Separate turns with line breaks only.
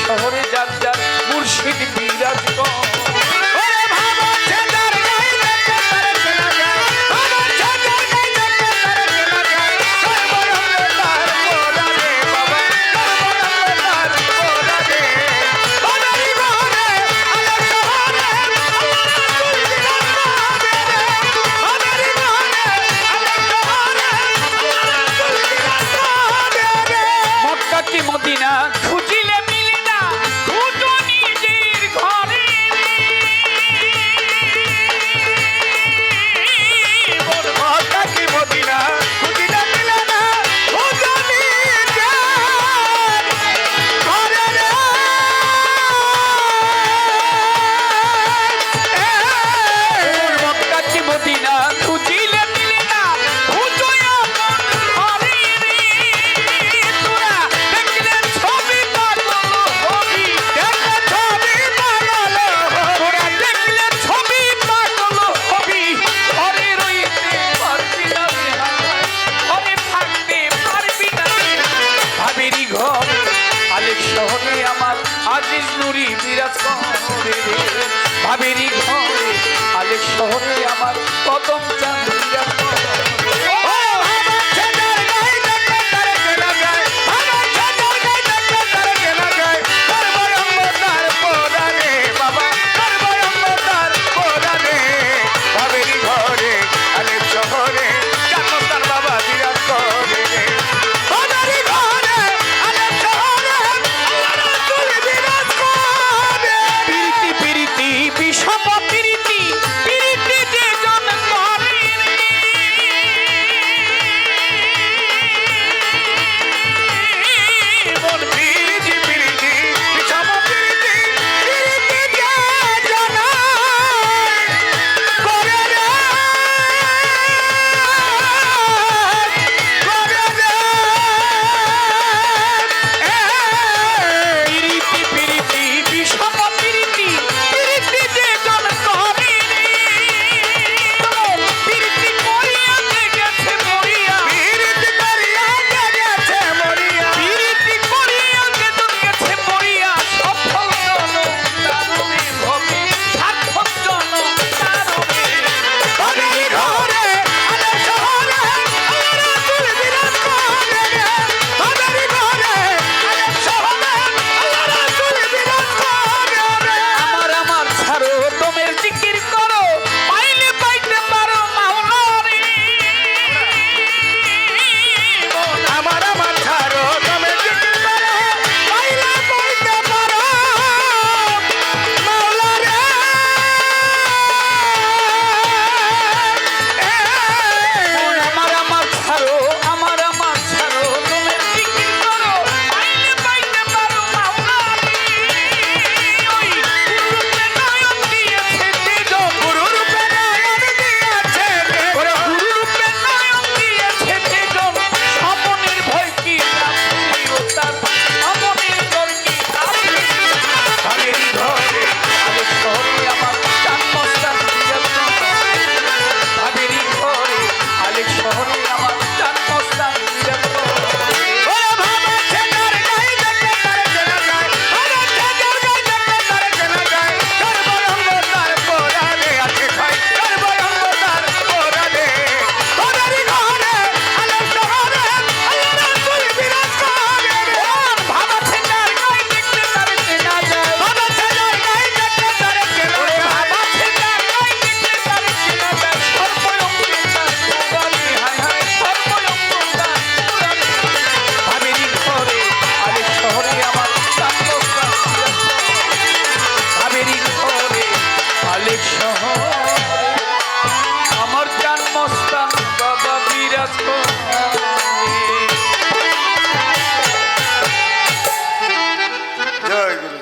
শহরে যার যার মুর্শিদ বিরাজ করে। মদিনা খুঁজিলে মিলে না, খুঁজো নিজের ঘরে। মক্কা কি মদিনা খুঁজিলে মিলে না, খুঁজো নিজের ঘরে রে। মক্কা কি মদিনা খুঁজিলে মিলে না, খুঁজো ঘরে রে। তোরা ছবি পাগল হবি, ছবি পাগল, তোরা দেখলে ছবি পাগল হবি। ঘরে রইতে পারবি না, ঘরে থাকতে পারবি না। ভাবেরি ঘরে আলেক শহরে আমার আজিজ নুরি বিরাজ করে। ভাবেরি ঘরে আলেক শহরে আমার কদম চাঁদ বিরাজ করে।